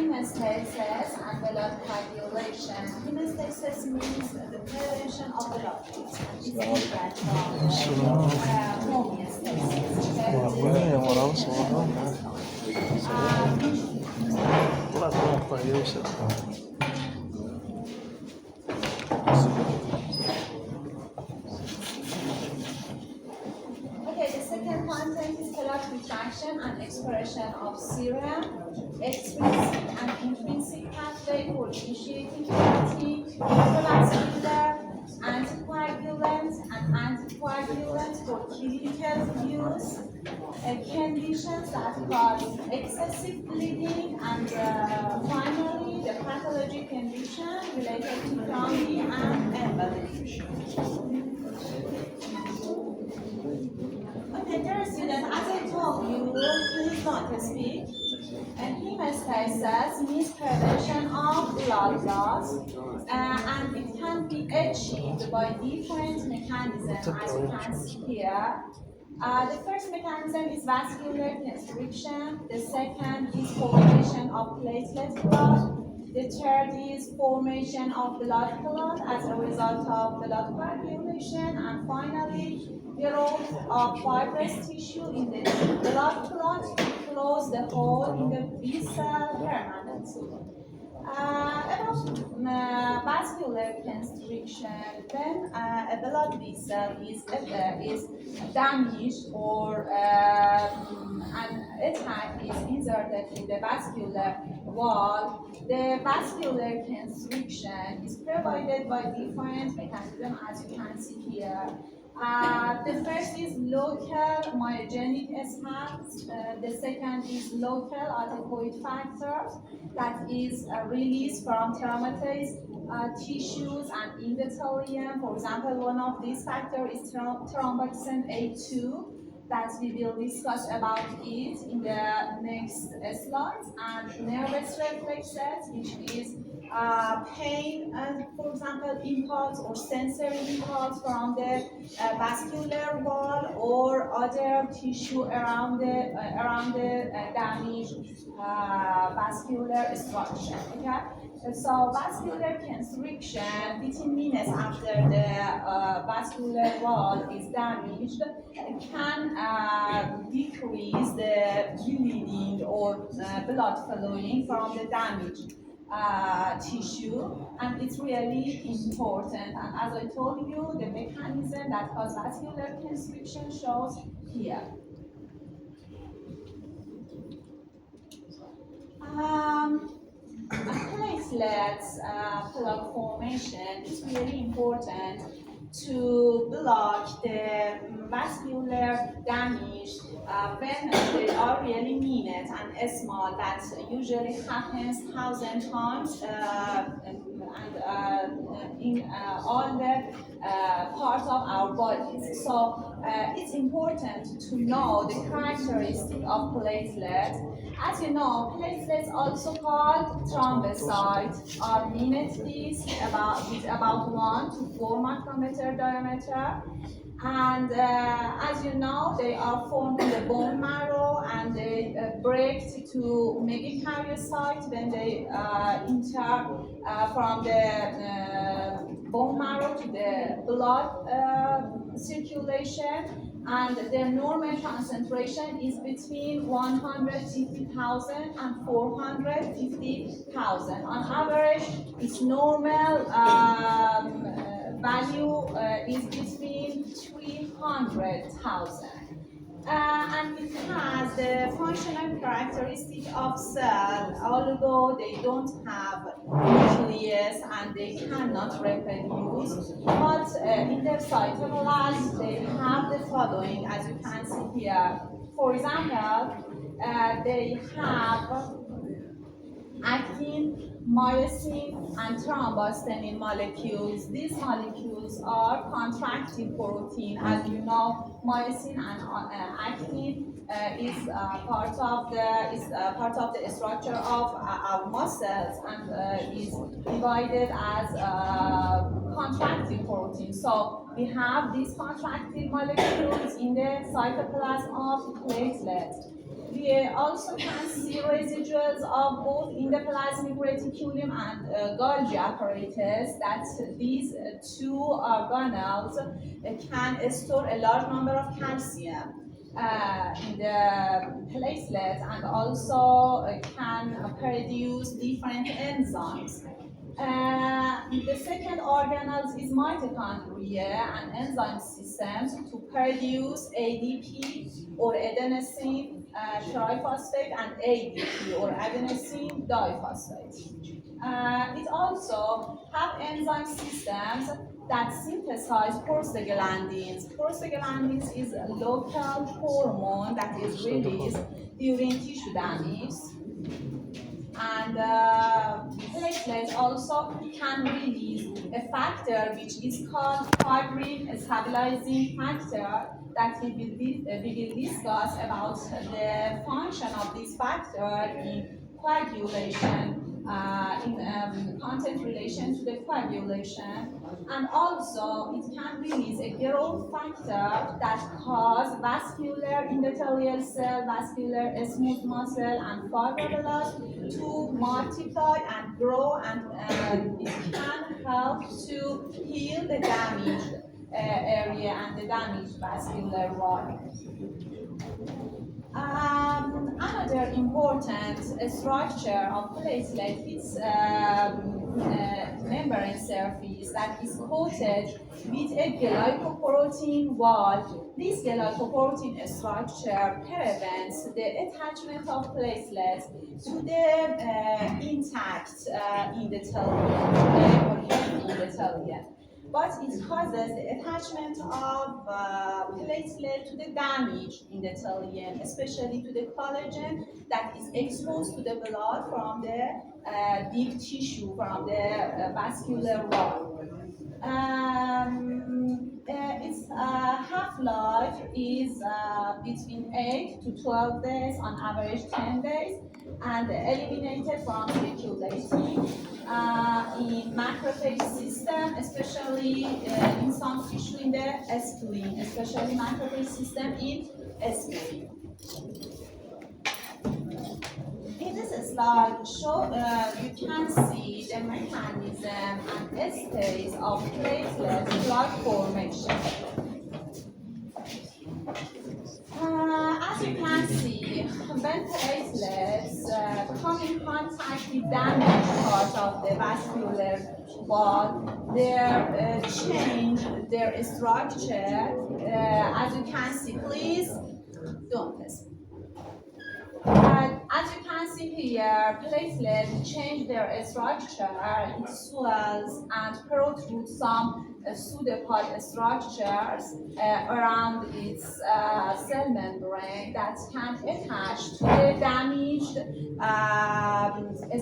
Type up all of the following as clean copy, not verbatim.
hemostasis and blood coagulation. Hemostasis means the prevention of blood loss. It's different from Okay, the second content is blood retraction and expression of serum, extrinsic and intrinsic pathway for initiating therapy, intravascular, anticoagulant and anticoagulant for clinical use, conditions that cause excessive bleeding, and finally the pathologic condition related to thrombi and embolism. Okay, dear students, as I told you, please don't speak. And hemostasis means prevention of blood loss, and it can be achieved by different mechanisms, as you can see here. The first mechanism is vascular constriction. The second is formation of platelet blood. The third is formation of blood clot as a result of blood coagulation. And finally, growth of fibrous tissue in the blood clot to close the hole in the vessel permanently. About vascular constriction, when a blood vessel is damaged or an attack is inserted in the vascular wall, the vascular constriction is provided by different mechanisms, as you can see here. The first is local myogenic effects. The second is local adequate factors, that is released from traumatized tissues and endothelium. For example, one of these factors is thromboxane A2, that we will discuss about it in the next slides, and nervous reflexes, which is pain, for example, impulse or sensory impulse from the vascular wall or other tissue around the damaged vascular structure. Okay, so vascular constriction 15 minutes after the vascular wall is damaged can decrease the bleeding or blood flowing from the damaged tissue, and it's really important. And as I told you, the mechanism that causes vascular constriction shows here. Platelets plug formation is really important to block the vascular damage when they are really minute and small. That usually happens 1,000 times in all the parts of our bodies. So it's important to know the characteristic of platelets. As you know, platelets, also called thrombocytes, are minute discs with about 1 to 4 micrometer diameter. And as you know, they are formed in the bone marrow, and they break to megakaryocytes when they enter from the bone marrow to the blood circulation. And their normal concentration is between 150,000 and 450,000. On average, its normal value is between 300,000. And it has the functional characteristic of cell, although they don't have nucleus and they cannot reproduce. But in their cytoplasm, they have the following, as you can see here. For example, they have actin, myosin, and thrombostatin molecules. These molecules are contractile protein. As you know, myosin and actin is part of the structure of our muscles, and is divided as contractile protein. So we have these contractile molecules in the cytoplasm of platelet. We also can see residuals of both endoplasmic reticulum and Golgi apparatus, that these two organelles can store a large number of calcium in the platelet, and also can produce different enzymes. The second organelle is mitochondria and enzyme systems to produce ADP or adenosine triphosphate and ADP or adenosine diphosphate. It also have enzyme systems that synthesize prostaglandins. Prostaglandins is a local hormone that is released during tissue damage. And platelets also can release a factor which is called fibrin stabilizing factor, that we will discuss about the function of this factor in coagulation, in content relation to the coagulation. And also it can release a growth factor that cause vascular endothelial cell, vascular smooth muscle and fibroblasts to multiply and grow, and it can help to heal the damaged area and the damaged vascular wall. Another important structure of platelet is membrane surface that is coated with a glycoprotein wall. This glycoprotein structure prevents the attachment of platelets to the intact endothelium or healthy endothelium, but it causes the attachment of platelet to the damaged endothelium, especially to the collagen that is exposed to the blood from the deep tissue, from the vascular wall. Its half-life is between 8 to 12 days, on average 10 days, and eliminated from circulating in macrophage system, especially in some tissue in the spleen, especially macrophage system in spleen. In this slide, you can see the mechanism and stage of platelet blood formation. As you can see, when platelets come in contact with damaged part of the vascular wall, they change their structure. As you can see, please don't listen. As you can see here, platelets change their structure. It swells and protrudes some pseudopod structures around its cell membrane that can attach to the damaged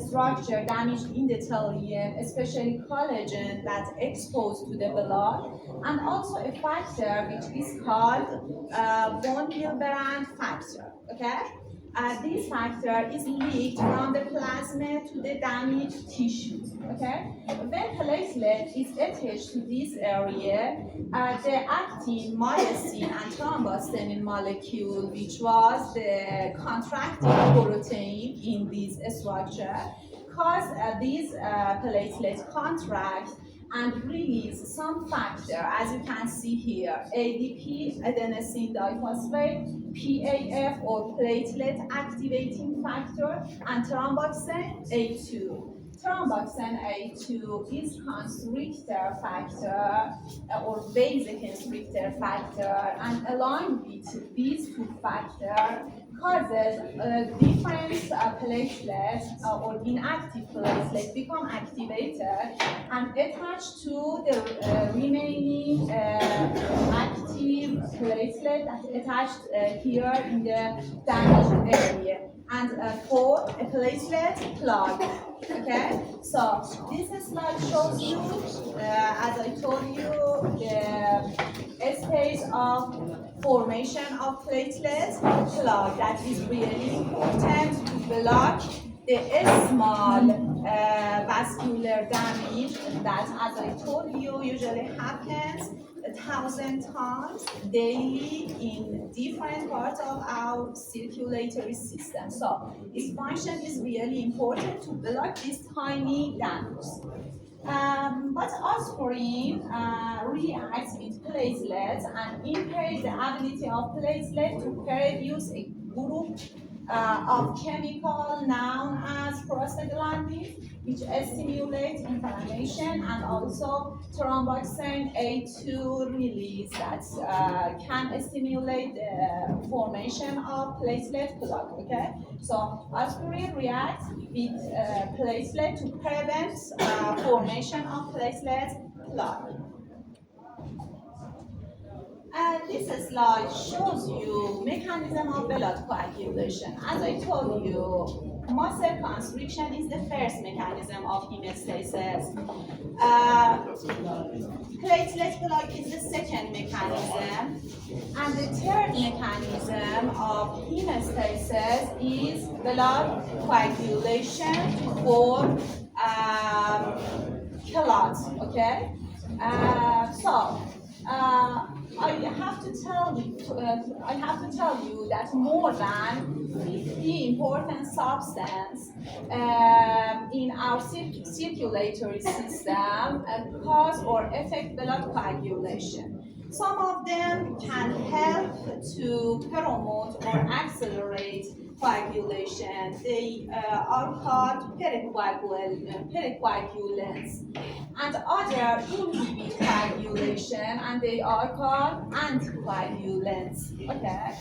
structure, damaged endothelium, especially collagen that's exposed to the blood, and also a factor which is called von Willebrand factor. Okay? This factor is leaked from the plasma to the damaged tissues. Okay? When platelet is attached to this area, the actin, myosin, and thrombostatin molecule, which was the contracting protein in this structure, cause these platelets contract and release some factor, as you can see here, ADP, adenosine diphosphate, PAF or platelet activating factor, and thromboxane A2. Thromboxane A2 is constrictor factor or vasoconstrictor factor, and along with these two factors causes different platelets or inactive platelets become activated and attached to the remaining active platelet that attached here in the damaged area, and for a platelet plug. Okay, so this slide shows you, as I told you, the stage of formation of platelet plug that is really important to block the small vascular damage that, as I told you, usually happens 1,000 times daily in different parts of our circulatory system. So its function is really important to block these tiny dampers. But aspirin reacts with platelets and impairs the ability of platelets to produce a group of chemical known as prostaglandins, which stimulate inflammation, and also thromboxane A2 release that can stimulate the formation of platelet plug. Okay, so aspirin reacts with platelet to prevent formation of platelet plug. And this slide shows you mechanism of blood coagulation. As I told you, muscle constriction is the first mechanism of hemostasis. Platelet plug is the second mechanism. And the third mechanism of hemostasis is blood coagulation to form clots, okay? I have to tell you that more than 50 important substances in our circulatory system cause or affect blood coagulation. Some of them can help to promote or accelerate coagulation. They are called pericoagulants, and other inhibit coagulation, and they are called anticoagulants. Okay,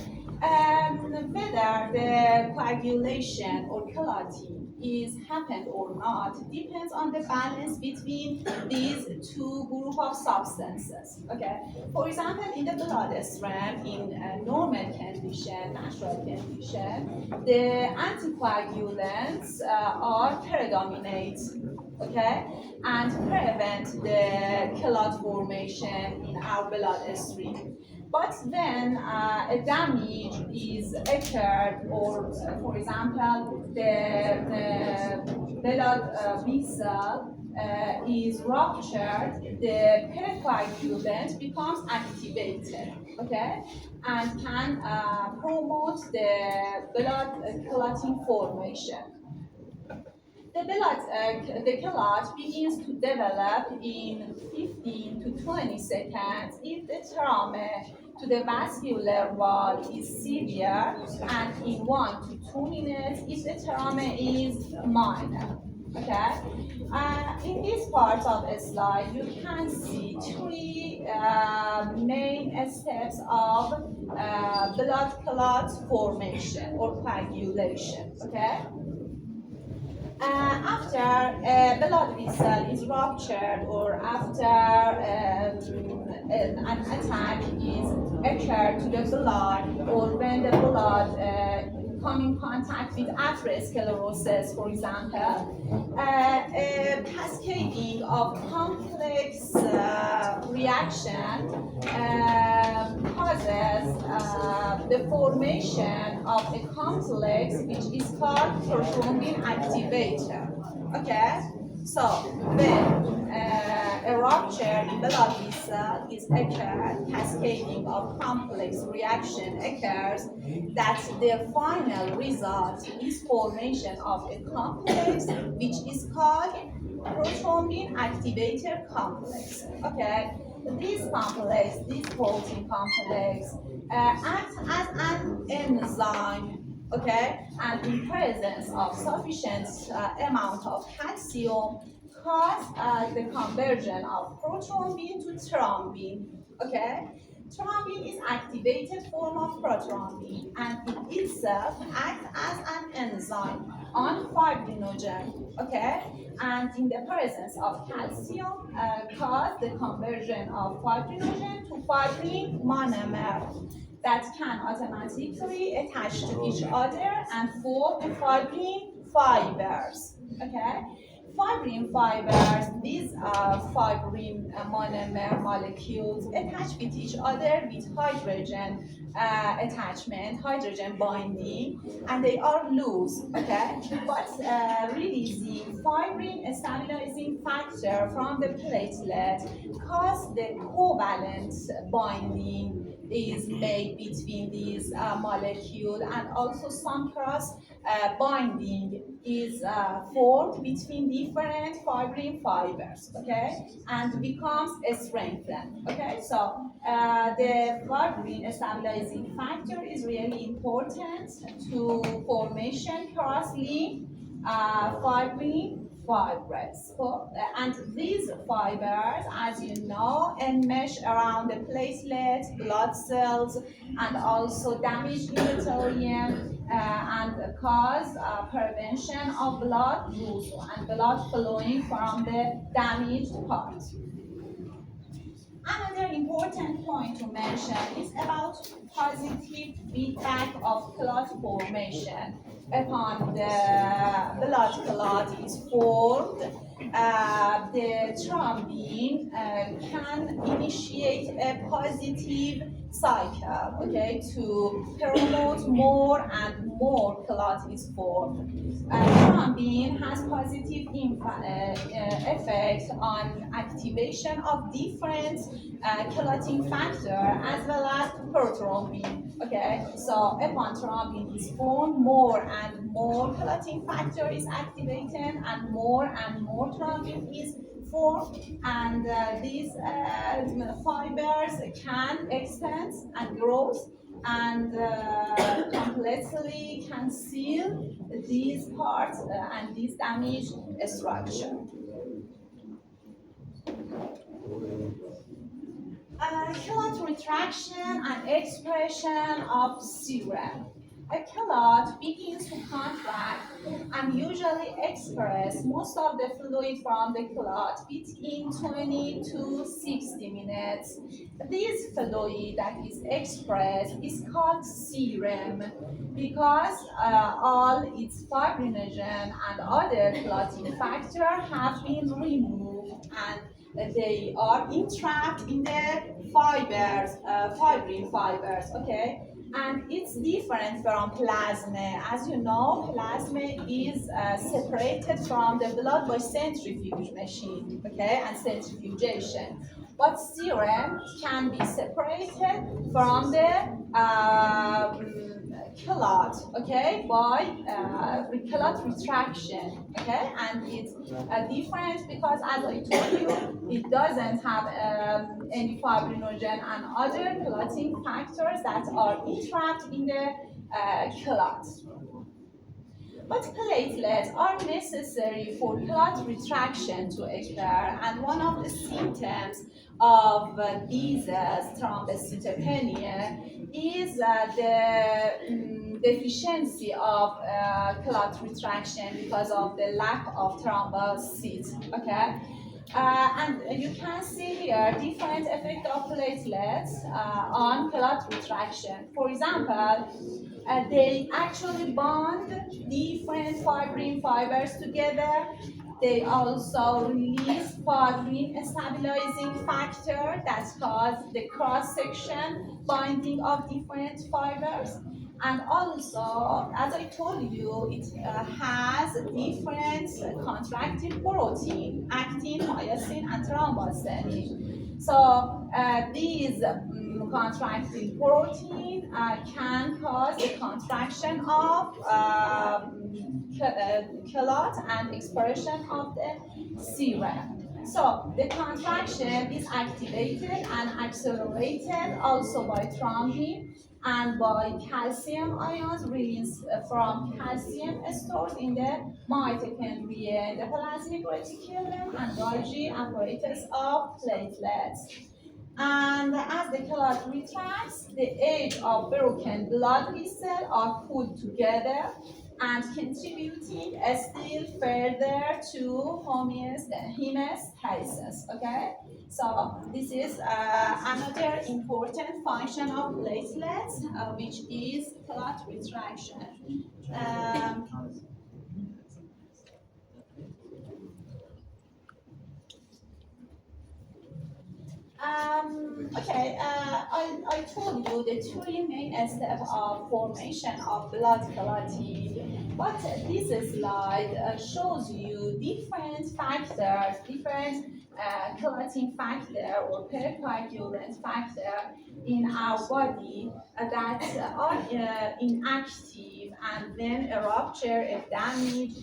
whether the coagulation or clotting is happened or not depends on the balance between these two groups of substances. Okay, for example, in the bloodstream, in normal condition, natural condition, the anticoagulants are predominate. Okay, and prevent the clot formation in our bloodstream. But when a damage is occurred, or for example, the blood vessel is ruptured, the pericoagulant becomes activated, okay, and can promote the blood clotting formation. The clot begins to develop in 15 to 20 seconds if the trauma to the vascular wall is severe, and in 1 to 2 minutes if the trauma is minor. Okay. In this part of the slide, you can see three main steps of blood clot formation or coagulation. Okay. After a blood vessel is ruptured, or after an attack is occurred to the blood, or when the blood come in contact with atherosclerosis, for example, a cascading of complex reaction causes the formation of a complex which is called prothrombin activator. Okay, so when a rupture in blood vessel is occurred, cascading of complex reaction occurs, that the final result is formation of a complex which is called prothrombin activator complex. Okay, this complex, this protein complex, acts as an enzyme. Okay, and in presence of sufficient amount of calcium, cause the conversion of prothrombin to thrombin. Okay, thrombin is activated form of prothrombin, and it itself acts as an enzyme on fibrinogen. Okay, and in the presence of calcium, cause the conversion of fibrinogen to fibrin monomer that can automatically attach to each other and form a fibrin fibers. Okay, fibrin fibers, these fibrin monomer molecules attach with each other with hydrogen attachment, hydrogen binding, and they are loose, okay? But releasing fibrin stabilizing factor from the platelet cause the covalent binding is made between these molecules, and also some cross binding is formed between different fibrin fibers, okay, and becomes strengthened, okay. So the fibrin stabilizing factor is really important to formation cross-link fibrin fibers. And these fibers, as you know, enmesh around the platelet, blood cells, and also damage endothelium and cause prevention of blood loss and blood flowing from the damaged part. Another important point to mention is about positive feedback of clot formation. Upon the blood clot is formed, the thrombin can initiate a positive cycle, okay, to promote more and more clot is formed. Thrombin has positive effect on activation of different clotting factor as well as prothrombin. Okay, so upon thrombin is formed, more and more clotting factor is activated, and more thrombin is formed, and these fibers can extend and grow and completely can seal these parts and these damaged structure. Clot retraction and expression of serum. A clot begins to contract and usually express most of the fluid from the clot within 20 to 60 minutes. This fluid that is expressed is called serum because all its fibrinogen and other clotting factors have been removed, and they are entrapped in the fibers, fibrin fibers, okay? And it's different from plasma. As you know, plasma is separated from the blood by centrifuge machine, okay, and centrifugation. But serum can be separated from the clot, okay, by clot retraction, okay, and it's different because, as I told you, it doesn't have any fibrinogen and other clotting factors that are entrapped in the clot. But platelets are necessary for clot retraction to occur, and one of the symptoms of Beeze's thrombocytopenia is the deficiency of clot retraction because of the lack of thrombocytes. Okay. And you can see here different effects of platelets on clot retraction. For example, they actually bond different fibrin fibers together. They also release fibrin stabilizing factor that cause the cross-section binding of different fibers. And also, as I told you, it has different contractile protein, actin, myosin, and thromboxane. So these contractile protein can cause the contraction of clot and expression of the serum. So the contraction is activated and accelerated also by thrombin and by calcium ions released from calcium stores in the mitochondria, the plasmic reticulum, and Golgi apparatus of platelets. And as the clot retracts, the edge of broken blood vessels are put together and contributing still further to hemostasis. Okay, so this is another important function of platelets, which is clot retraction. Um, I told you the three main steps of formation of blood clotting, but this slide shows you different factors, different clotting factor or pericoagulant factor in our body that are inactive, and when a rupture, a damage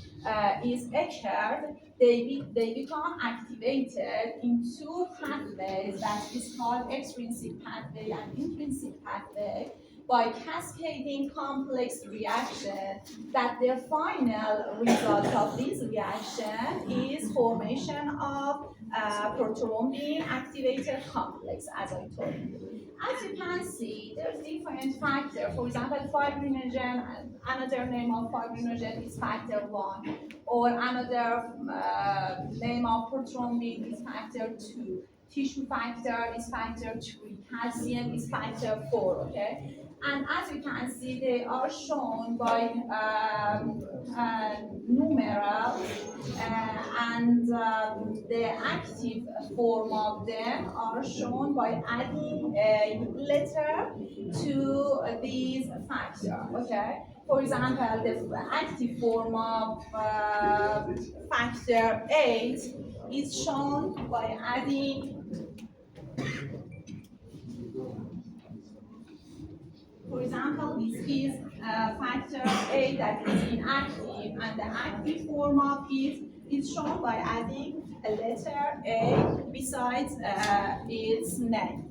is occurred, they become activated in two pathways that is called extrinsic pathway and intrinsic pathway by cascading complex reaction, that the final result of this reaction is formation of prothrombin activator complex, as I told you. As you can see, there's different factors. For example, fibrinogen, another name of fibrinogen is factor 1, or another name of prothrombin is factor 2. Tissue factor is factor 3. Calcium is factor 4, okay? And as you can see, they are shown by numerals, and the active form of them are shown by adding a letter to these factors, okay? For example, the active form of factor 8 is shown by adding, for example, this is factor 8 that is inactive, and the active form of it is shown by adding a letter A besides its name.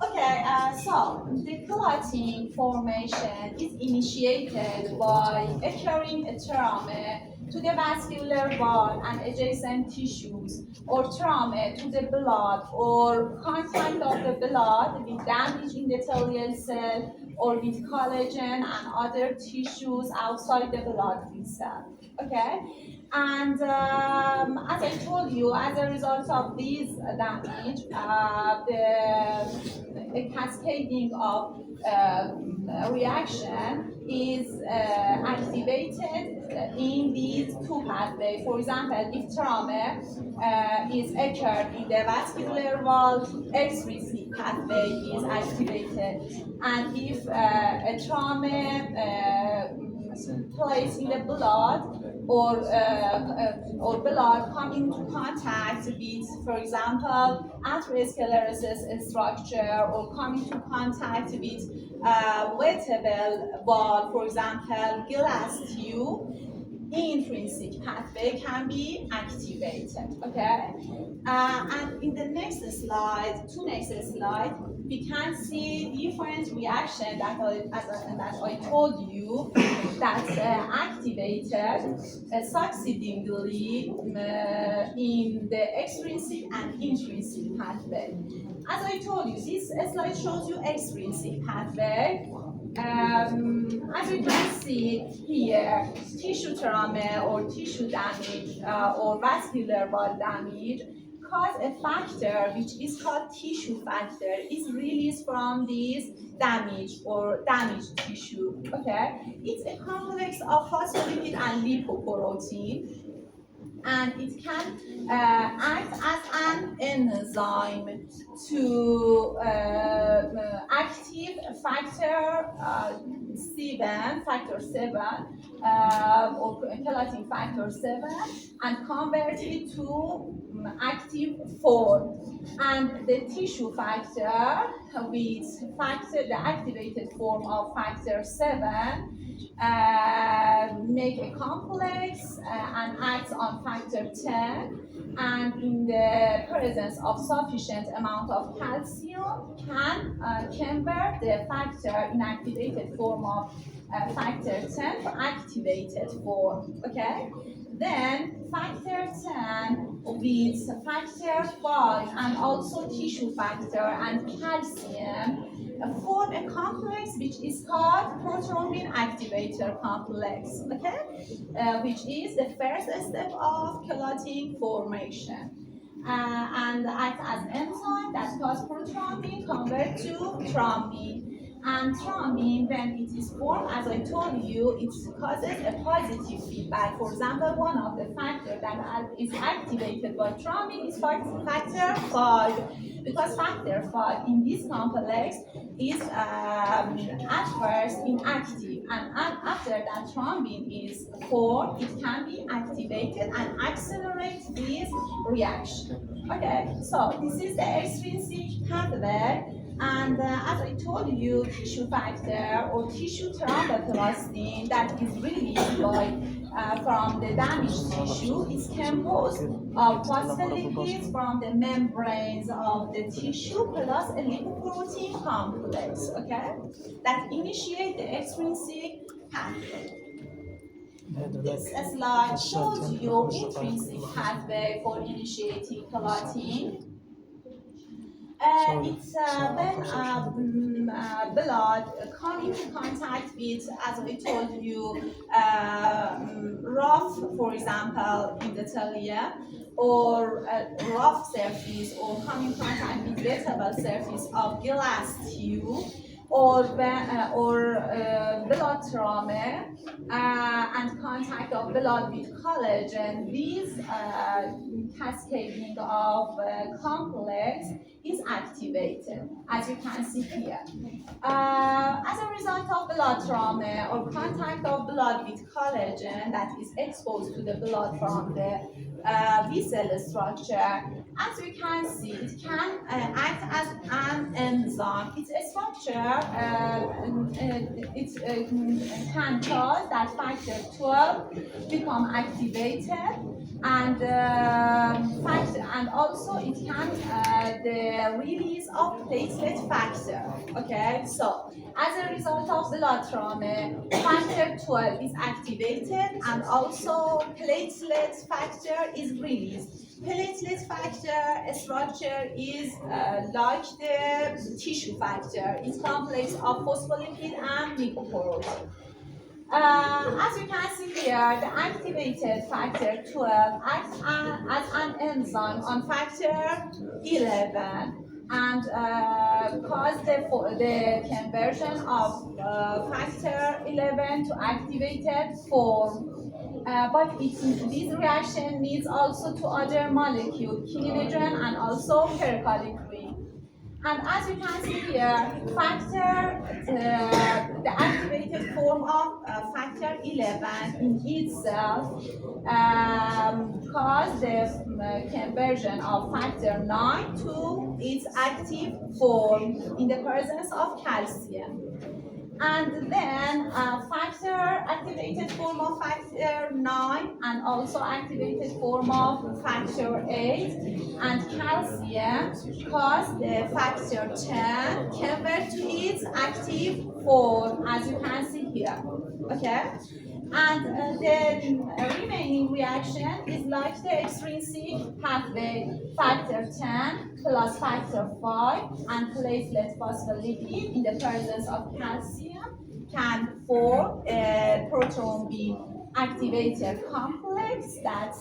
Okay, so the clotting formation is initiated by occurring a trauma to the vascular wall and adjacent tissues, or trauma to the blood, or contact of the blood with damage in the endothelial cell, or with collagen and other tissues outside the blood cell. Okay? And as I told you, as a result of this damage, the cascading of reaction is activated in these two pathways. For example, if trauma is occurred in the vascular wall, extrinsic pathway is activated, and if a trauma placed in the blood, or blood come into contact with, for example, atherosclerosis structure, or come into contact with wettable wall, for example, glass tube, intrinsic pathway can be activated, okay? And in the next slide, we can see different reactions that I told you that activated succeedingly in the extrinsic and intrinsic pathway. As I told you, this slide shows you extrinsic pathway. As you can see here, tissue trauma or tissue damage or vascular wall damage cause a factor which is called tissue factor, is released from this damage or damaged tissue. Okay, it's a complex of phospholipid and lipoprotein, and it can act as an enzyme to active factor 7, or clotting factor 7, and convert it to active form. And the tissue factor with the activated form of factor 7 make a complex and acts on factor 10, and in the presence of sufficient amount of calcium can convert the factor inactivated form of factor 10 to activated form. Okay, then factor 10 with factor 5 and also tissue factor and calcium form a complex which is called prothrombin activator complex, okay, which is the first step of clotting formation, and act as enzyme that cause prothrombin convert to thrombin. And thrombin, when it is formed, as I told you, it causes a positive feedback. For example, one of the factors that is activated by thrombin is factor 5, because factor 5 in this complex is at first inactive, and after that thrombin is formed, it can be activated and accelerate this reaction. Okay, so this is the extrinsic pathway. And as I told you, tissue factor or tissue thromboplastin that is released from the damaged tissue is composed of phospholipids from the membranes of the tissue plus a lipoprotein complex, okay, that initiate the extrinsic pathway. This slide shows you intrinsic pathway for initiating clotting. It's when blood come into contact with, as I told you, rough, for example, endothelium, or rough surface, or come in contact with wettable surface of glass tube, or blood trauma and contact of blood with collagen. These cascading of complex is activated, as you can see here. As a result of blood trauma or contact of blood with collagen that is exposed to the blood from the vessel structure, as you can see, it can act as an enzyme. Its structure can cause that factor 12 become activated, and and also it can the release of platelet factor. Okay, so as a result of blood trauma, factor 12 is activated, and also platelet factor is released. Platelet factor structure is like the tissue factor. It's complex of phospholipid and lipoprotein. As you can see here, the activated factor 12 acts as an enzyme on factor 11 and cause the conversion of factor 11 to activated form. But this reaction leads also to other molecules, kininogen and also pericolic. And as you can see here, the activated form of factor 11 in itself cause the conversion of factor 9 to its active form in the presence of calcium. And then activated form of factor 9 and also activated form of factor 8 and calcium cause the factor 10 convert to its active form, as you can see here. Okay? And the remaining reaction is like the extrinsic pathway, factor 10 plus factor 5 and platelet phospholipid in the presence of calcium can form a prothrombin activator complex that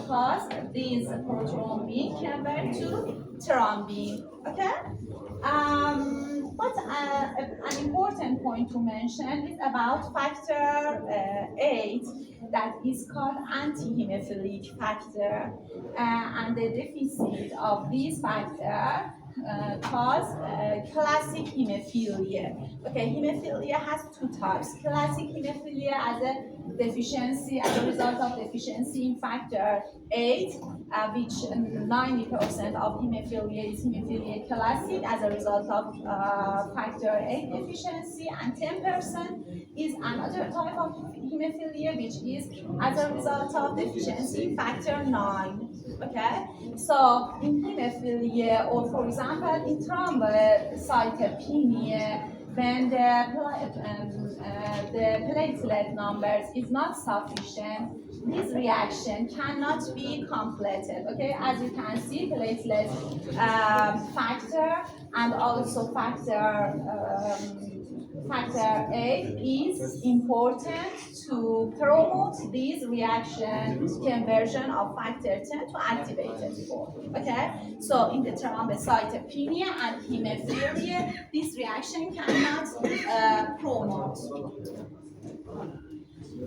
cause these prothrombin convert to thrombin. Okay? But an important point to mention is about factor 8 that is called anti-hemophilic factor, and the deficit of this factor cause classic hemophilia. Okay, hemophilia has two types. Classic hemophilia as a result of deficiency in factor 8, which 90% of hemophilia is hemophilia classic as a result of factor 8 deficiency, and 10% is another type of hemophilia which is as a result of deficiency in factor 9. Okay, so in hemophilia, or for example in thrombocytopenia, when the platelet numbers is not sufficient, this reaction cannot be completed. Okay, as you can see, platelet factor and also factor factor 8 is important to promote this reaction conversion of factor 10 to activated form. Okay, so in the thrombocytopenia and hemophilia, this reaction cannot promote.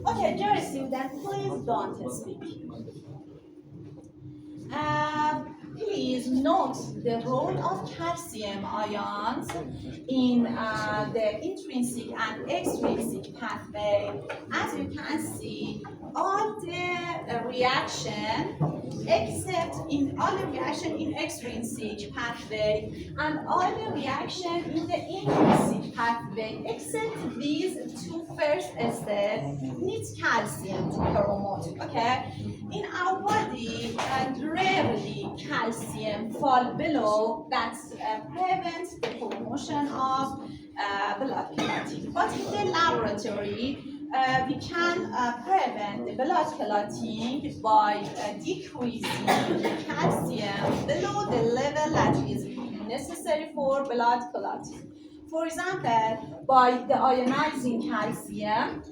Okay, dear student, please don't speak. Please note the role of calcium ions in the intrinsic and extrinsic pathway. As you can see, all the reaction except in all the reaction in extrinsic pathway and all the reaction in the intrinsic pathway except these two first steps needs calcium to promote. Okay, in our body, rarely calcium fall below that prevents the promotion of blood clotting. But in the laboratory, we can prevent the blood clotting by decreasing the calcium below the level that is necessary for blood clotting. For example, by the ionizing calcium,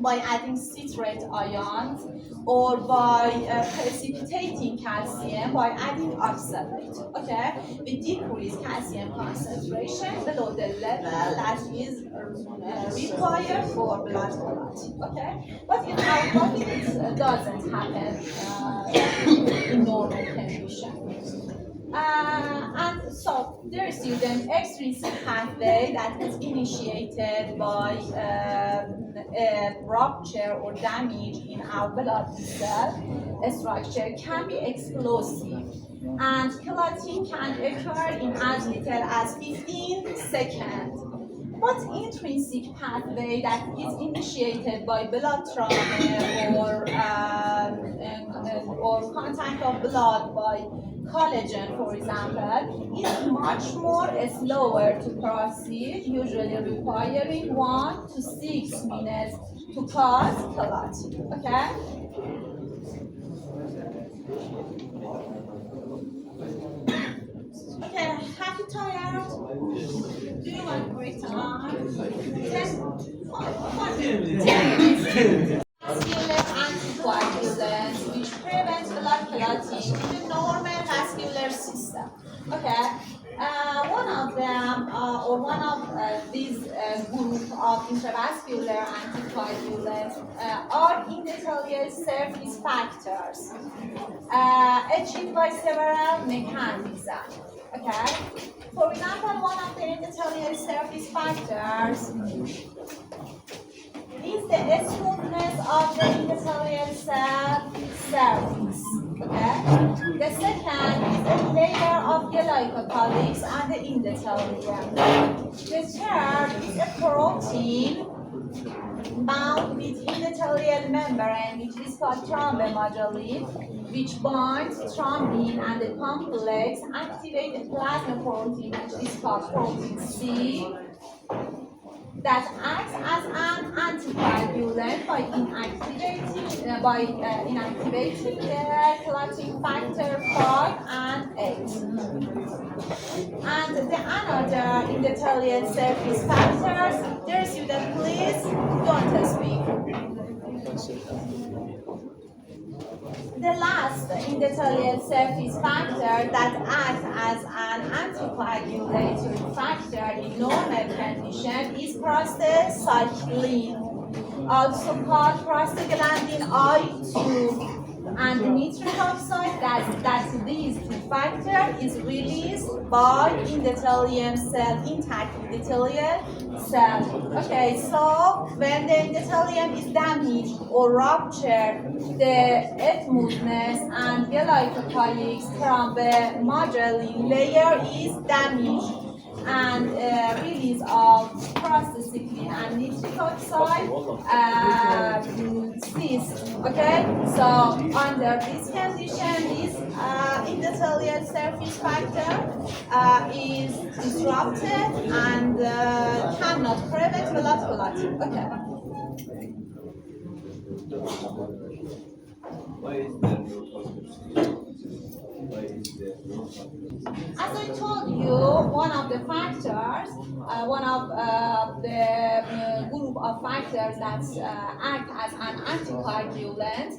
by adding citrate ions, or by precipitating calcium by adding oxalate. Okay, we decrease calcium concentration below the level that is required for blood clotting. Okay, but in our body it doesn't happen in normal conditions. And so there is an extrinsic pathway that is initiated by a rupture or damage in our blood vessel structure can be explosive, and clotting can occur in as little as 15 seconds. But intrinsic pathway that is initiated by blood trauma or contact of blood by collagen, for example, is much more slower to proceed, usually requiring 1 to 6 minutes to cause clotting. Okay? Okay, have you tired? Do you want break time? 10 vascular anticoagulants which prevent blood clotting in the normal vascular system. Okay, one of them or one of these group of intravascular anticoagulants are endothelial surface factors achieved by several mechanisms. Okay, for example, one of the endothelial surface factors is the smoothness of the endothelial cell surface. Okay? The second is a layer of glycocalyx on the endothelium. The third is a protein bound with endothelial membrane, which is called thrombomodulin, which binds thrombin and the complex activated plasma protein, which is called protein C, that acts as an anticoagulant by inactivating the clotting factor 5 and 8. And the another endothelial surface factors, dear student, please don't speak. The last endothelial surface factor that acts as an anticoagulatory factor in normal condition is prostacyclin, also called prostaglandin I2, and the nitric oxide that these two factors is released by endothelium cell, intact endothelial cell. Okay, so when the endothelium is damaged or ruptured, the smoothness and glycocalyx thrombomodulin layer is damaged, and release of prostacyclin and nitric oxide cease. Okay, so under this condition, this endothelial surface factor is disrupted and cannot prevent blood clotting. Okay. Why is there no As I told you, one of the factors, one of the group of factors that act as an anticoagulant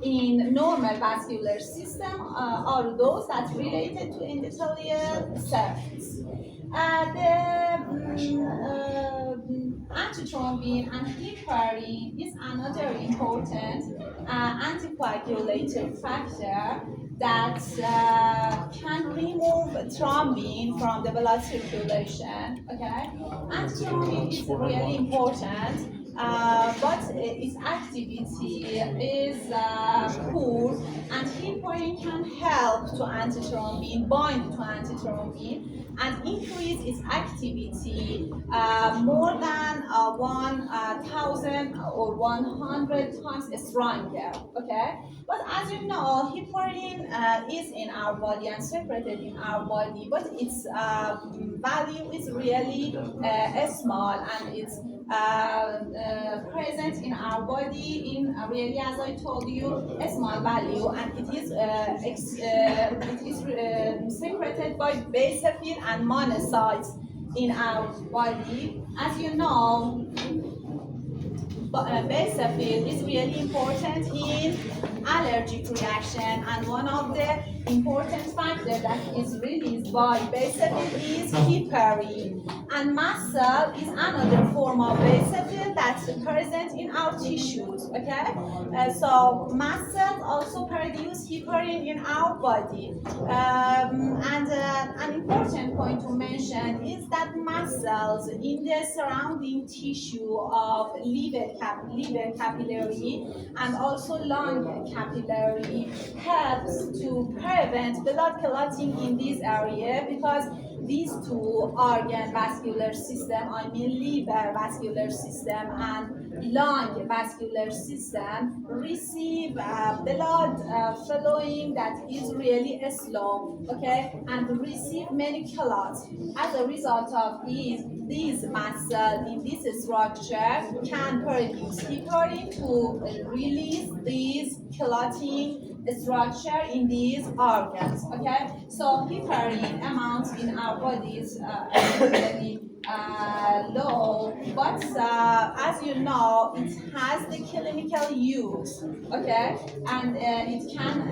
in normal vascular system are those that related to endothelial cells. Antithrombin and heparin is another important anticoagulator factor that can remove thrombin from the blood circulation. Okay, antithrombin is really important. But its activity is poor, and heparin can help to antithrombin, bind to antithrombin, and increase its activity more than 1,000 or 100 times stronger. Okay, but as you know, heparin is in our body and secreted in our body, but its value is really small, and it's present in our body in really, as I told you, a small value, and it is secreted by basophil and monocytes in our body. As you know, basophil is really important in allergic reaction, and one of the important factors that is released by basophil is heparin. And mast cell is another form of basophil that's present in our tissues. Okay, so mast cells also produce heparin in our body. And an important point to mention is that mast cells in the surrounding tissue of liver capillary and also lung capillary helps to prevent blood clotting in this area, because these two organ vascular system, I mean liver vascular system and lung vascular system, receive blood flowing that is really slow, okay, and receive many clots. As a result of these mast cells in this structure can produce heparin to release these clotting structure in these organs. Okay, so heparin amounts in our bodies really low, but as you know, it has the clinical use. Okay, and it can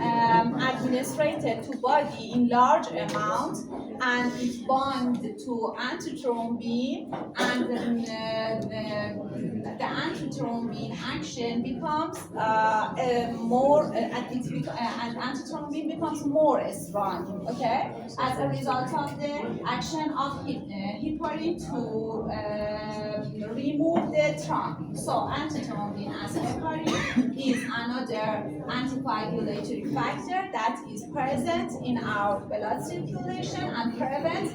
administrated to body in large amounts, and it bonds to antithrombin, and the antithrombin action becomes more, and antithrombin becomes more strong. Okay, as a result of the action of heparin to remove the thrombin. So antithrombin as heparin is another anticoagulatory factor that is present in our blood circulation and prevents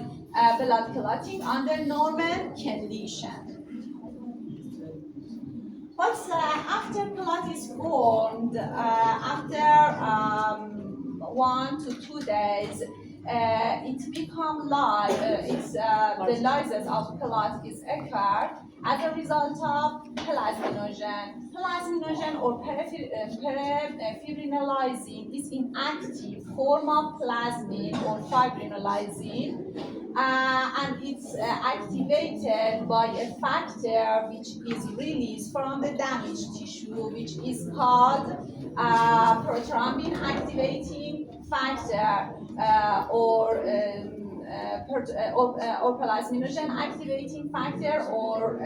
blood clotting under normal condition. But after clot is formed, after 1 to 2 days, it becomes live. The lysis of clot is occurred as a result of plasminogen. Plasminogen or fibrinolysine is inactive form of plasmin or fibrinolysine. And it's activated by a factor which is released from the damaged tissue, which is called prothrombin activating factor or plasminogen activating factor, or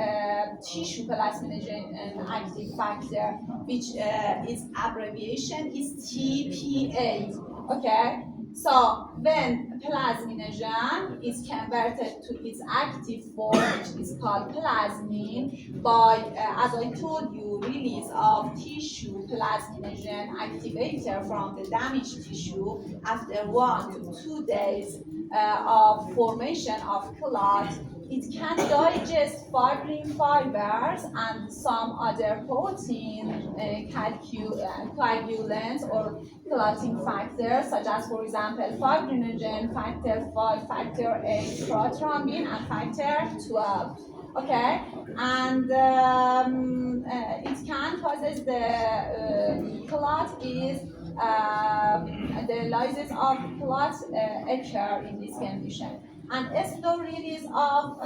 tissue plasminogen active factor, which its abbreviation is TPA. Okay, so when plasminogen is converted to its active form, which is called plasmin, by, as I told you, release of tissue plasminogen activator from the damaged tissue after 1 to 2 days of formation of clot, it can digest fibrin fibers and some other protein coagulants or clotting factors, such as, for example, fibrinogen, factor 5, factor 8, prothrombin, and factor 12. Okay, and it can causes the clot is the lysis of clot occur in this condition. And a slow release of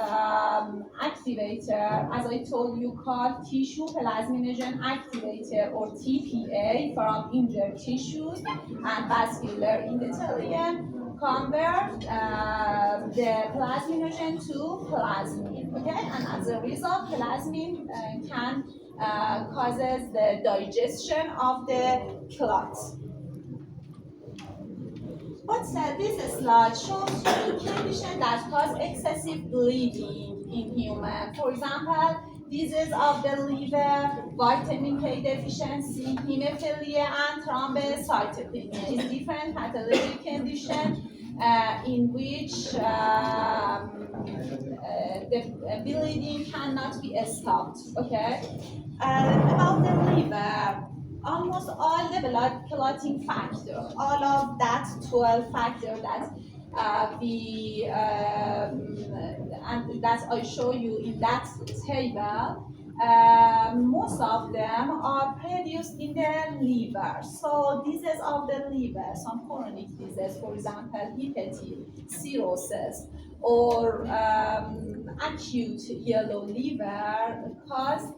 activator, as I told you, called tissue plasminogen activator or TPA from injured tissues and vascular endothelium, convert the plasminogen to plasmin. Okay, and as a result, plasmin can causes the digestion of the clots. But this slide shows you conditions that cause excessive bleeding in human. For example, disease of the liver, vitamin K deficiency, hemophilia, and thrombocytopenia is different pathologic condition in which the bleeding cannot be stopped. Okay. About the liver, almost all the blood clotting factors, all of that 12 factors that and that I show you in that table, most of them are produced in the liver. So disease of the liver, some chronic disease, for example, hepatic cirrhosis, or acute yellow liver, cause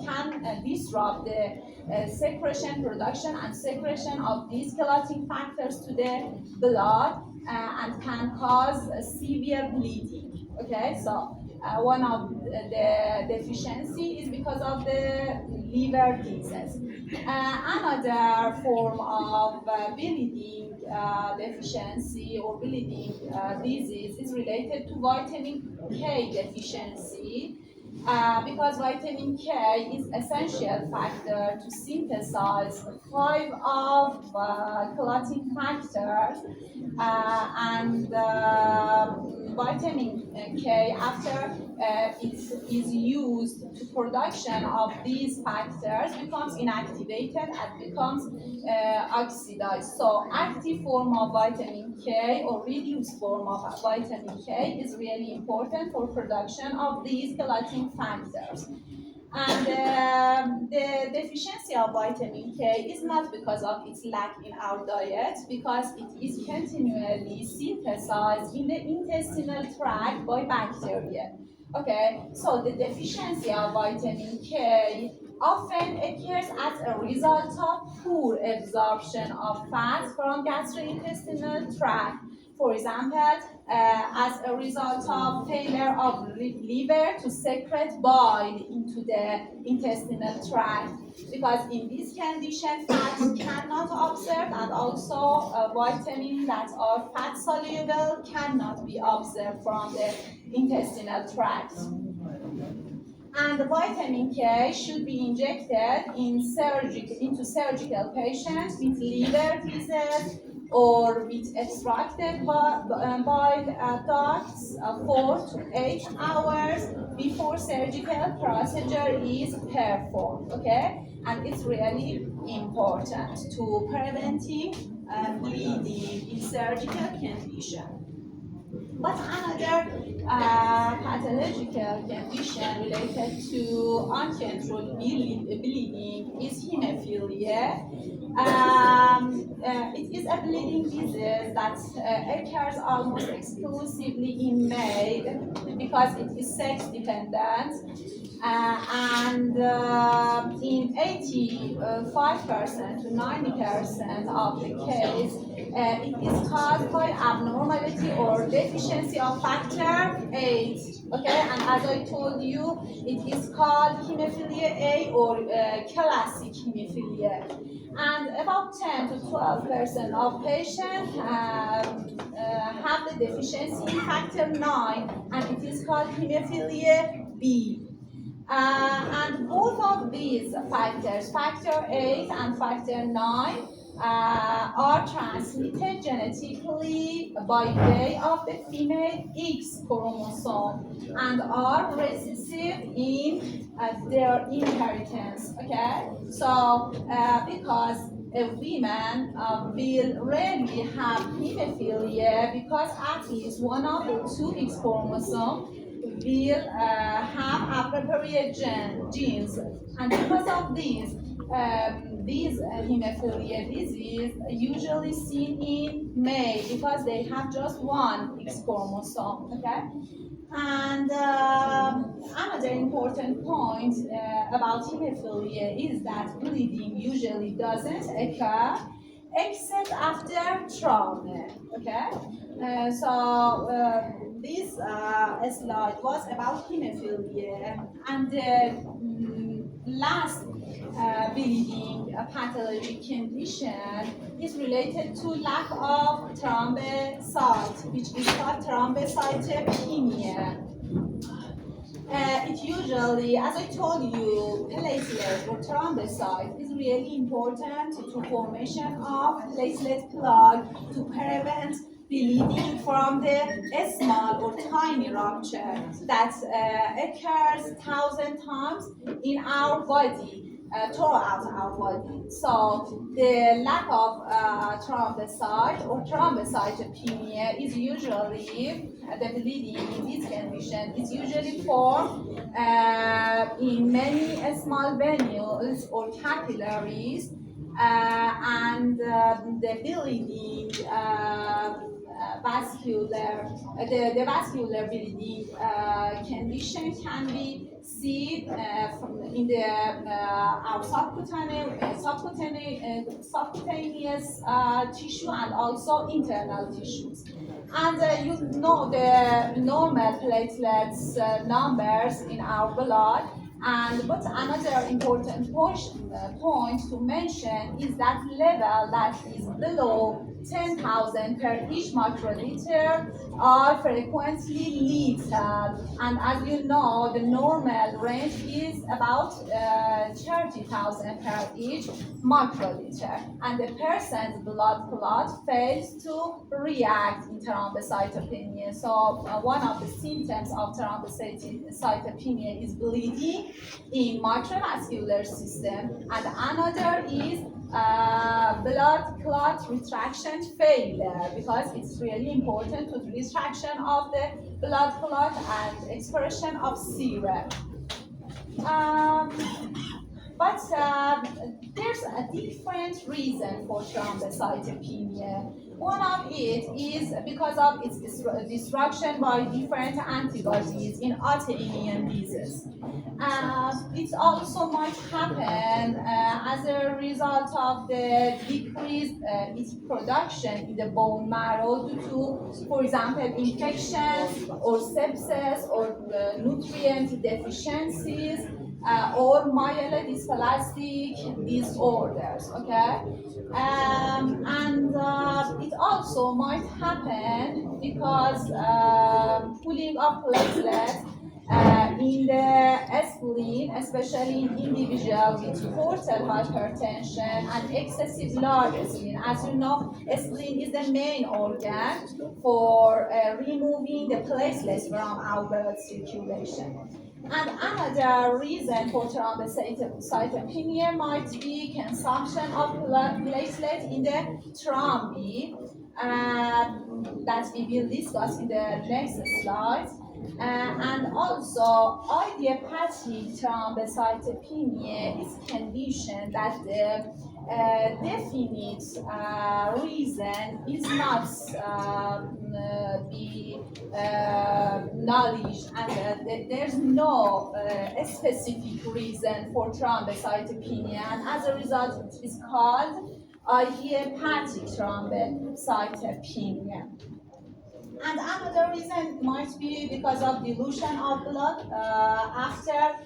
can disrupt the secretion, production and secretion of these clotting factors to the blood and can cause severe bleeding. Okay, so one of the deficiency is because of the liver disease. Another form of bleeding deficiency or bleeding disease is related to vitamin K deficiency. Because vitamin K is essential factor to synthesize 5 of clotting factors, and vitamin K, after it is used to production of these factors, becomes inactivated and becomes oxidized. So active form of vitamin K or reduced form of vitamin K is really important for production of these clotting factors. And the deficiency of vitamin K is not because of its lack in our diet, because it is continually synthesized in the intestinal tract by bacteria. Okay, so the deficiency of vitamin K often occurs as a result of poor absorption of fats from gastrointestinal tract. For example, as a result of failure of liver to secrete bile into the intestinal tract, because in this condition fats cannot absorb, and also vitamins that are fat soluble cannot be absorbed from the intestinal tract. And the vitamin K should be injected into surgical patients with liver disease or with obstructed bile ducts 4 to 8 hours before surgical procedure is performed. Okay, and it's really important to preventing bleeding in surgical condition. But another pathological condition related to uncontrolled bleeding is hemophilia. It is a bleeding disease that occurs almost exclusively in male because it is sex dependent. And in 85% to 90% of the case, it is caused by abnormality or deficiency of factor 8. Okay, and as I told you, it is called hemophilia A or classic hemophilia. And about 10 to 12% of patients have the deficiency in factor 9, and it is called hemophilia B. And both of these factors, factor 8 and factor 9, are transmitted genetically by way of the female X chromosome and are recessive in their inheritance. Okay, so because a woman will rarely have hemophilia because at least one of the two X chromosomes will have appropriate genes, and because of this, this hemophilia disease usually seen in male because they have just one X chromosome, okay? And another important point about hemophilia is that bleeding usually doesn't occur except after trauma, okay? This slide was about hemophilia, and the last bleeding pathologic condition is related to lack of thrombocyte, which is called thrombocytopenia. It usually, as I told you, platelet or thrombocyte is really important to formation of platelet plug to prevent bleeding from the small or tiny rupture that occurs 1,000 times in our body. Throughout our body. So the lack of thrombocyte or thrombocytopenia is usually the bleeding in this condition is usually formed in many small venules or capillaries, and the bleeding the vascular bleeding condition can be seen in the our subcutaneous tissue and also internal tissues. And you know the normal platelets numbers in our blood. And but another important point to mention is that level that is below 10,000 per each microliter are frequently lethal. And as you know, the normal range is about 30,000 per each microliter. And the person's blood clot fails to react in thrombocytopenia. So one of the symptoms of thrombocytopenia is bleeding in microvascular system, and another is blood clot retraction failure, because it's really important to retraction of the blood clot and expression of serum. But there's a different reason for thrombocytopenia. One of it is because of its disruption by different antibodies in autoimmune disease. It also might happen as a result of the decreased its production in the bone marrow due to, for example, infections or sepsis or nutrient deficiencies or myelodysplastic disorders, okay? And it also might happen because pulling of platelets in the spleen, especially in individuals with portal hypertension and excessive large spleen. As you know, spleen is the main organ for removing the platelets from our blood circulation. And another reason for thrombocytopenia might be consumption of platelets in the thrombi that we will discuss in the next slide. And also, idiopathic thrombocytopenia is a condition that the definite reason is not be knowledge, and there's no specific reason for thrombocytopenia, and as a result, it is called idiopathic thrombocytopenia. And another reason might be because of dilution of blood after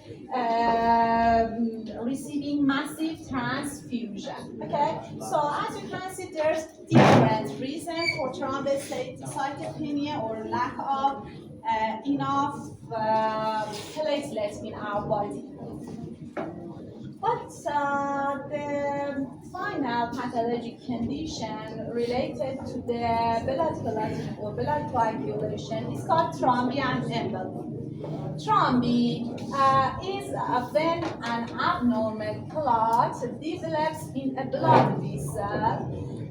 receiving massive transfusion. Okay, so as you can see, there's different reasons for thrombocytopenia or lack of enough platelets in our body. But the final pathologic condition related to the blood clotting or blood coagulation is called thrombi and emboli. Thrombi is when an abnormal clot develops in a blood vessel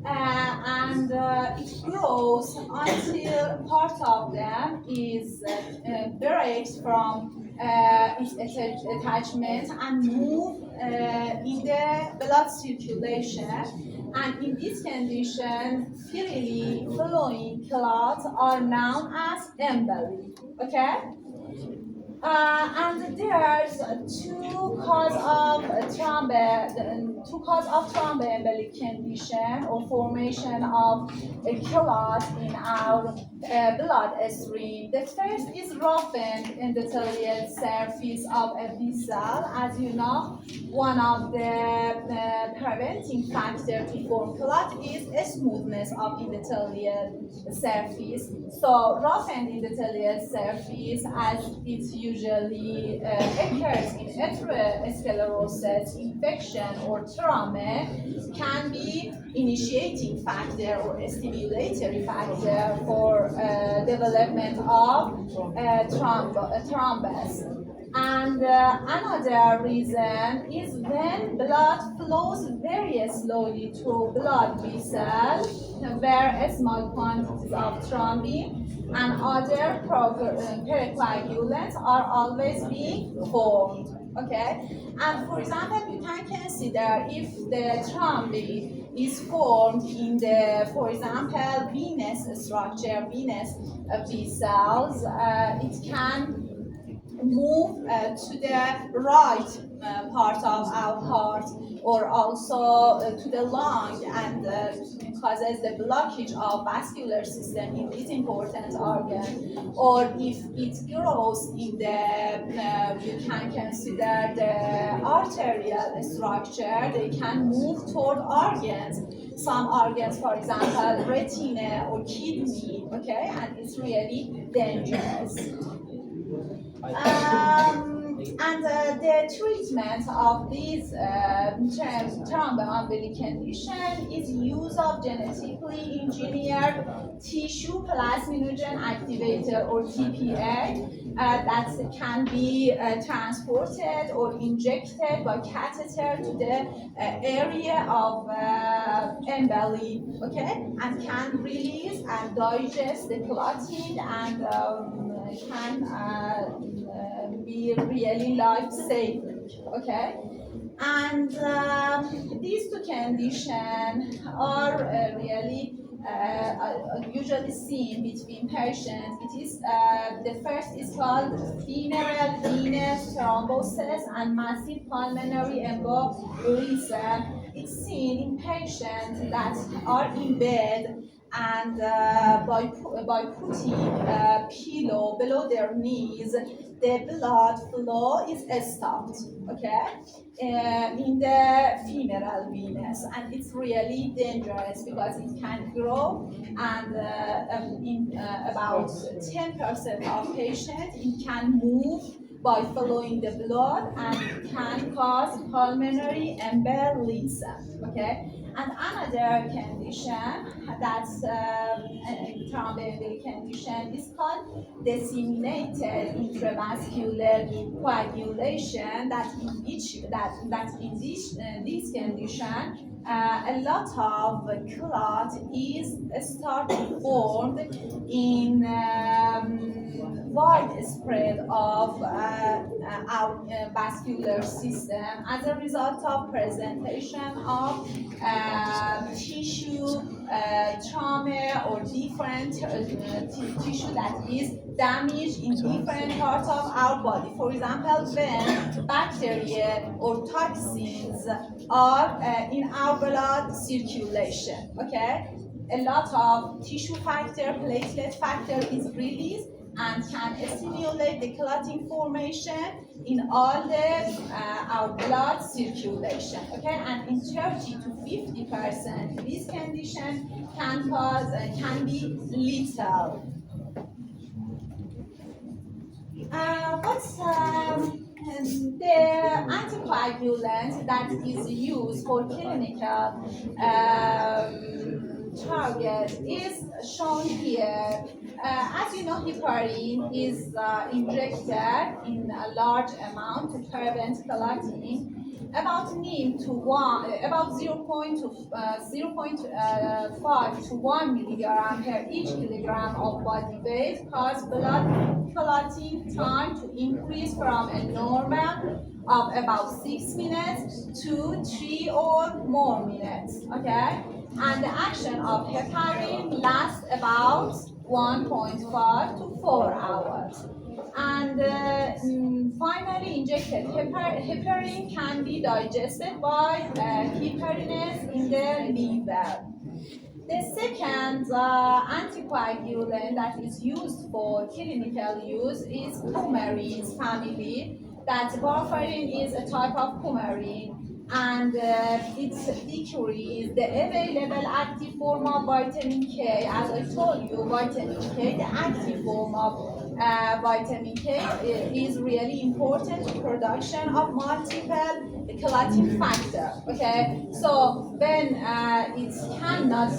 and it grows until part of them is breaks from its attachment and move in the blood circulation, and in this condition, freely flowing clots are known as emboli. Okay? And there's two cause of thromboembolic condition or formation of a clot in our bloodstream. The first is roughened endothelial surface of a vessel. As you know, one of the preventing factors to form clot is a smoothness of endothelial surface. So roughened endothelial surface, as it usually occurs in atherosclerosis, infection, or trauma, can be initiating factor or a stimulatory factor for development of thrombus. And another reason is when blood flows very slowly through blood vessels, where small quantities of thrombin and other procoagulants are always being formed. Okay, and for example, you can consider if the thrombin is formed in the, for example, venous structure, venous vessels, it can move to the right part of our heart, or also to the lung, and causes the blockage of vascular system in this important organ. Or if it grows in the, you can consider the arterial structure, they can move toward organs. Some organs, for example, retina or kidney, okay, and it's really dangerous. And the treatment of these thromboembolic condition is use of genetically engineered tissue plasminogen activator, or TPA, that can be transported or injected by catheter to the area of emboli, okay, and can release and digest the clotting, and can be really life-saving, okay? And these two conditions are really usually seen between patients. It is the first is called femoral venous thrombosis and massive pulmonary embolism. It's seen in patients that are in bed, and by putting a pillow below their knees, the blood flow is stopped, okay, in the femoral venous, and it's really dangerous because it can grow, and in about 10% of patients, it can move by following the blood and can cause pulmonary embolism, okay? And another condition that's thromboembolic condition is called disseminated intravascular coagulation. That in this condition, a lot of clot is starting formed in widespread of our vascular system as a result of presentation of tissue trauma, or different tissue that is damaged in different parts of our body. For example, when bacteria or toxins are in our blood circulation, okay? A lot of tissue factor, platelet factor is released and can stimulate the clotting formation in all the our blood circulation, okay? And in 30 to 50%, this condition can be lethal. What's the anticoagulant that is used for clinical target is shown here. As you know, heparin is injected in a large amount to prevent clotting, about NIM to about 0.5 to 1 milligram per each kilogram of body weight cause blood clotting time to increase from a normal of about 6 minutes to 3 or more minutes, okay? And the action of heparin lasts about 1.5 to 4 hours. And finally, injected heparin can be digested by heparinase in the liver. The second anticoagulant that is used for clinical use is coumarine family. That warfarin is a type of coumarine, and it decreases the available active form of vitamin K. As I told you, vitamin K, the active form of vitamin K is really important to production of multiple clotting factor. Okay, so when it cannot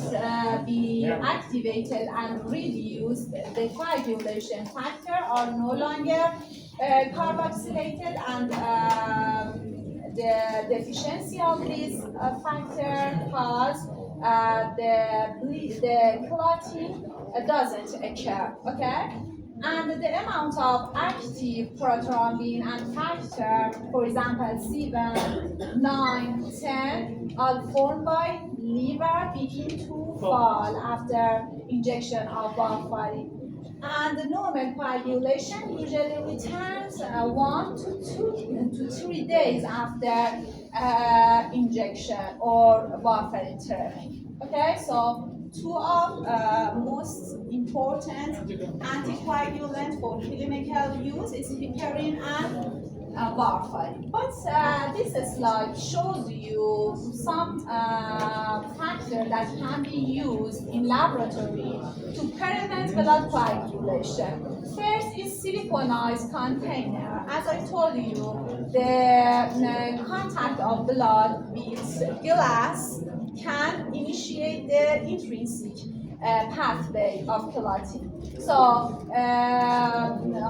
be activated and reduced, the coagulation factor are no longer carboxylated, and the deficiency of this factor cause the clotting doesn't occur. Okay. And the amount of active prothrombin and factor, for example, 7, 9, 10, are formed by liver begin to fall after injection of warfarin. And the normal coagulation usually returns 1 to 3 days after injection or warfarin therapy. Okay, so two of most important anticoagulant for clinical use is heparin and warfarin. But this slide shows you some factors that can be used in laboratory to prevent blood coagulation. First is siliconized container. As I told you, the contact of blood with glass can initiate the intrinsic pathway of clotting. So,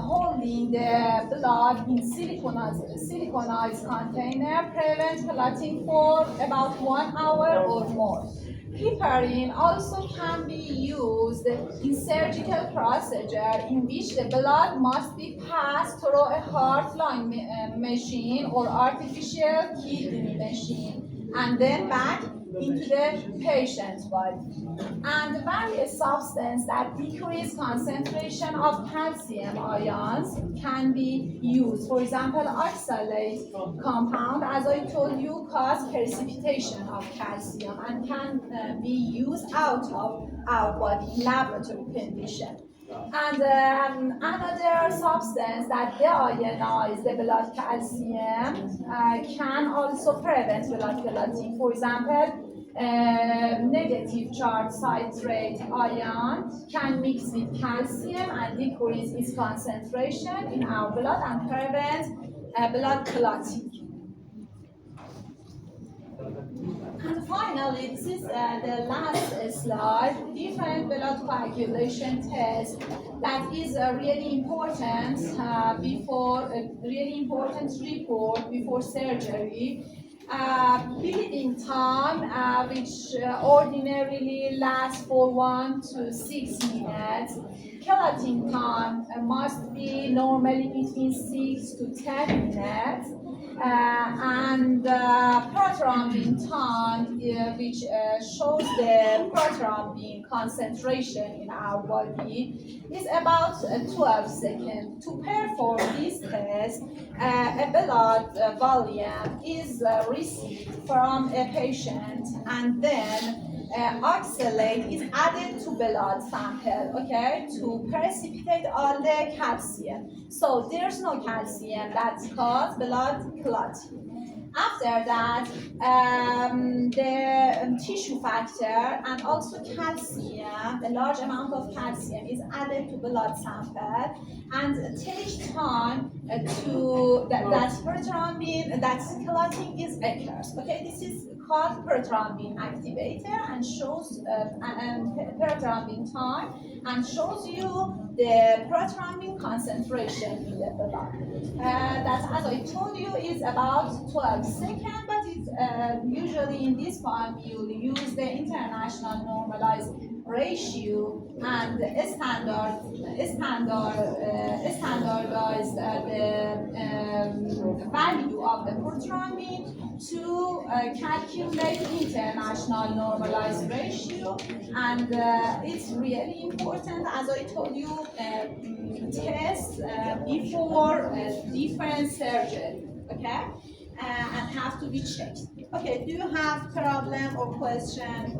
holding the blood in siliconized container prevents clotting for about 1 hour or more. Heparin also can be used in surgical procedure in which the blood must be passed through a heart-lung machine or artificial kidney machine and then back into the patient's body. And various substances that decrease concentration of calcium ions can be used. For example, oxalate compound, as I told you, cause precipitation of calcium and can be used out of our body in laboratory condition. And another substance that deionize the blood calcium can also prevent blood clotting. For example, negative charge citrate ion can mix with calcium and decrease its concentration in our blood and prevent blood clotting. And finally, this is the last slide, different blood coagulation test that is really important report before surgery. Bleeding time, which ordinarily lasts for 1 to 6 minutes. Clotting time must be normally between 6 to 10 minutes. And prothrombin time, which shows the prothrombin concentration in our body, is about 12 seconds. To perform this test, a blood volume is received from a patient, and then oxalate is added to blood sample, okay, to precipitate all the calcium. So there's no calcium that causes blood clotting. After that, the tissue factor and also calcium, a large amount of calcium is added to blood sample and takes time to that prothrombin, that clotting is occurs. Okay, this is called prothrombin activator and shows prothrombin time and shows you the prothrombin concentration in the blood. That, as I told you, is about 12 seconds, but it's usually in this form you use the international normalized ratio and standardized the value of the prothrombin to calculate international normalized ratio, and it's really important, as I told you, test before different surgery, okay, and have to be checked. Okay, do you have problem or question?